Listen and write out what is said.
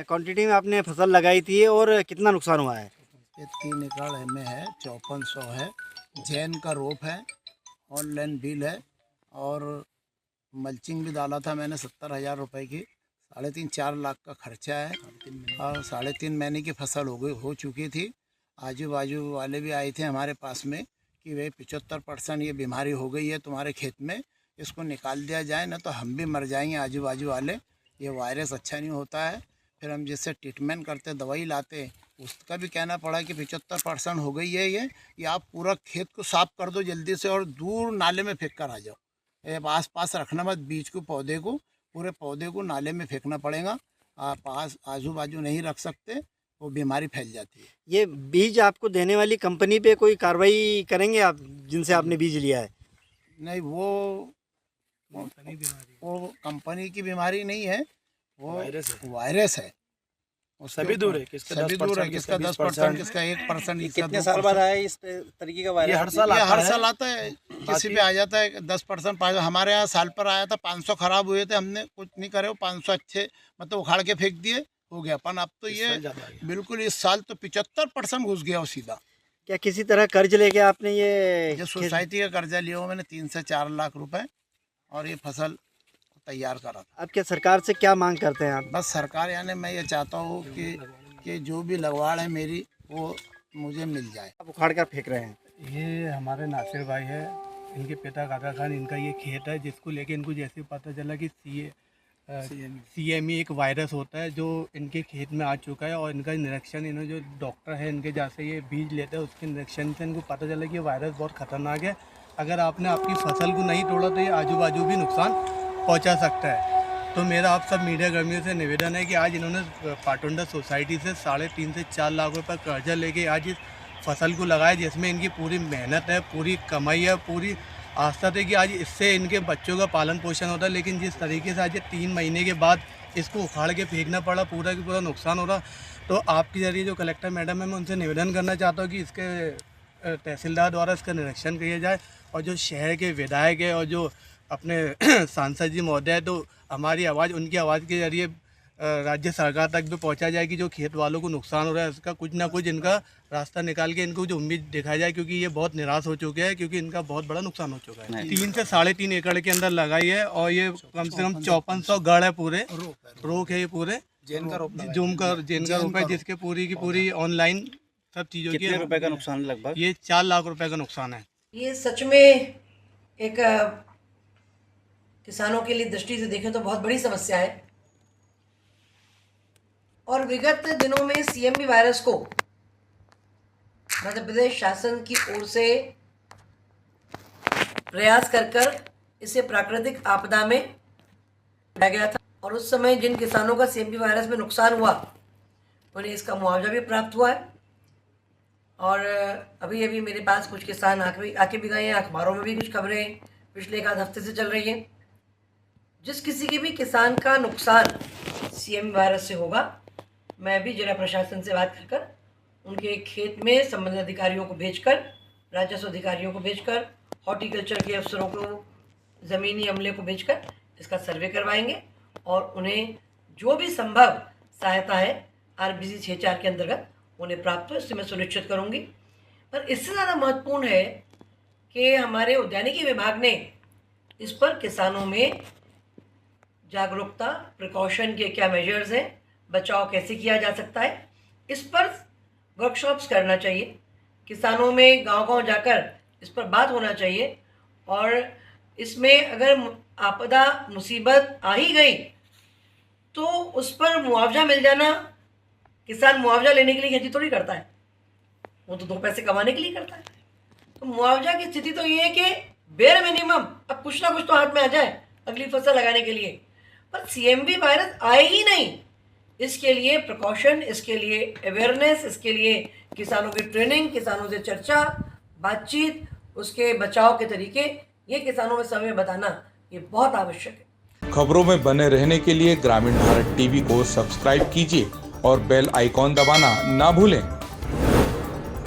Quantity में आपने फसल लगाई थी और कितना नुकसान हुआ है? ये 3 एकड़ में है, 5400 है, जैन का रोप है, ऑनलाइन बिल है और मल्चिंग भी डाला था मैंने 70,000 रुपए की। 3.5-4 लाख का खर्चा है और 3.5 महीने की फसल हो चुकी थी। आजू बाजू वाले भी आए थे हमारे पास में कि भाई 75% ये बीमारी हो गई है तुम्हारे खेत में, इसको निकाल दिया जाए, ना तो हम भी मर जाएंगे आजू बाजू वाले। ये वायरस अच्छा नहीं होता है। फिर हम जिससे ट्रीटमेंट करते, दवाई लाते, उसका भी कहना पड़ा कि 75% हो गई है ये आप पूरा खेत को साफ कर दो जल्दी से और दूर नाले में फेंक कर आ जाओ। ये आस पास रखना मत, बीज को पौधे को, पूरे पौधे को नाले में फेंकना पड़ेगा। आप पास आजू बाजू नहीं रख सकते, वो बीमारी फैल जाती है। ये बीज आपको देने वाली कंपनी पे कोई कार्रवाई करेंगे आप, जिनसे आपने बीज लिया है? नहीं, वो कंपनी की बीमारी नहीं है, वो वायरस है। सभी दूर है, किसका 10%, किसका 10%, किसका 1%। कितने साल बाद आया इस तरीके का वायरस? ये हर साल आता है, किसी पे आ जाता है 10%। हमारे यहाँ साल पर आया था, 500 खराब हुए थे, हमने कुछ नहीं करे, वो 500 अच्छे मतलब उखाड़ के फेंक दिए, हो गया। अपन अब तो ये बिल्कुल इस साल तो 75% घुस गया वो सीधा। क्या किसी तरह कर्ज लेके आपने ये सोसाइटी का कर्जा लिया हुआ मैंने 3 से 4 लाख रुपए, और ये फसल तैयार करा था। अब क्या सरकार से क्या मांग करते हैं आप? बस सरकार, यानी मैं ये चाहता हूँ कि जो भी लगवाड़ है मेरी वो मुझे मिल जाए। आप उखाड़ कर फेंक रहे हैं? ये हमारे नासिर भाई है, इनके पिता काका खान, इनका ये खेत है, जिसको लेके इनको जैसे पता चला कि CME एक वायरस होता है जो इनके खेत में आ चुका है, और इनका निरीक्षण, इन्होंने जो डॉक्टर है इनके जैसे ये बीज लेते हैं उसके निरीक्षण से इनको पता चला कि ये वायरस बहुत ख़तरनाक है। अगर आपने आपकी फसल को नहीं तोड़ा तो ये आजू बाजू भी नुकसान पहुंचा सकता है। तो मेरा आप सब मीडिया कर्मियों से निवेदन है कि आज इन्होंने पाटुंडा सोसाइटी से 3.5 से 4 लाख रुपए कर्जा लेके आज इस फसल को लगाया, जिसमें इनकी पूरी मेहनत है, पूरी कमाई है, पूरी आस्था है कि आज इससे इनके बच्चों का पालन पोषण होता है। लेकिन जिस तरीके से आज ये 3 महीने के बाद इसको उखाड़ के फेंकना पड़ा, पूरा की पूरा नुकसान हो रहा। तो आपके जरिए जो कलेक्टर मैडम है, मैं उनसे निवेदन करना चाहता हूँ कि इसके तहसीलदार द्वारा इसका निरीक्षण किया जाए, और जो शहर के विधायक है और जो अपने सांसद जी महोदय है, तो हमारी आवाज़, उनकी आवाज़ के जरिए राज्य सरकार तक भी पहुंचा जाए कि जो खेत वालों को नुकसान हो रहा है उसका कुछ ना कुछ इनका रास्ता निकाल के इनको जो उम्मीद दिखाई जाए, क्योंकि ये बहुत निराश हो चुके हैं, क्योंकि इनका बहुत बड़ा नुकसान हो चुका है। 3 से 3.5 एकड़ के अंदर लगाई है, और ये कम से कम 5400 गढ़ है, पूरे रोक है, ये पूरे जैन का रोप है, जिसके पूरी की पूरी ऑनलाइन सब चीज़ों की। कितने रुपए का नुकसान लगभग? ये 4 लाख रुपए का नुकसान है। ये सच में एक किसानों के लिए दृष्टि से देखें तो बहुत बड़ी समस्या है, और विगत दिनों में CME वायरस को मध्य प्रदेश शासन की ओर से प्रयास कर इसे प्राकृतिक आपदा में लाया गया था, और उस समय जिन किसानों का CME वायरस में नुकसान हुआ उन्हें इसका मुआवजा भी प्राप्त हुआ है। और अभी अभी मेरे पास कुछ किसान आके भी गए हैं, अखबारों में भी कुछ खबरें पिछले 1 हफ्ते से चल रही हैं। जिस किसी के भी किसान का नुकसान CME वायरस से होगा, मैं भी जिला प्रशासन से बात कर उनके खेत में संबंधित अधिकारियों को भेजकर, राजस्व अधिकारियों को भेजकर, हॉर्टिकल्चर के अफसरों को, ज़मीनी अमले को भेजकर इसका सर्वे करवाएंगे, और उन्हें जो भी संभव सहायता है RBC 6.4 के अंतर्गत उन्हें प्राप्त हो, इससे मैं सुनिश्चित करूँगी। पर इससे ज़्यादा महत्वपूर्ण है कि हमारे उद्यानिकी विभाग ने इस पर किसानों में जागरूकता, प्रिकॉशन के क्या मेजर्स हैं, बचाव कैसे किया जा सकता है, इस पर वर्कशॉप्स करना चाहिए। किसानों में गांव-गांव जाकर इस पर बात होना चाहिए, और इसमें अगर आपदा मुसीबत आ ही गई तो उस पर मुआवजा मिल जाना, किसान मुआवजा लेने के लिए खेती थोड़ी करता है, वो तो 2 पैसे कमाने के लिए करता है। तो मुआवजा की स्थिति तो ये है कि बेयर मिनिमम अब कुछ ना कुछ तो हाथ में आ जाए अगली फसल लगाने के लिए, पर CME वायरस आए ही नहीं, इसके लिए प्रिकॉशन, इसके लिए अवेयरनेस, इसके लिए किसानों की ट्रेनिंग, किसानों से चर्चा, बातचीत, उसके बचाव के तरीके, ये किसानों में समय बताना ये बहुत आवश्यक है। खबरों में बने रहने के लिए ग्रामीण भारत TV को सब्सक्राइब कीजिए और बेल आइकॉन दबाना ना भूलें।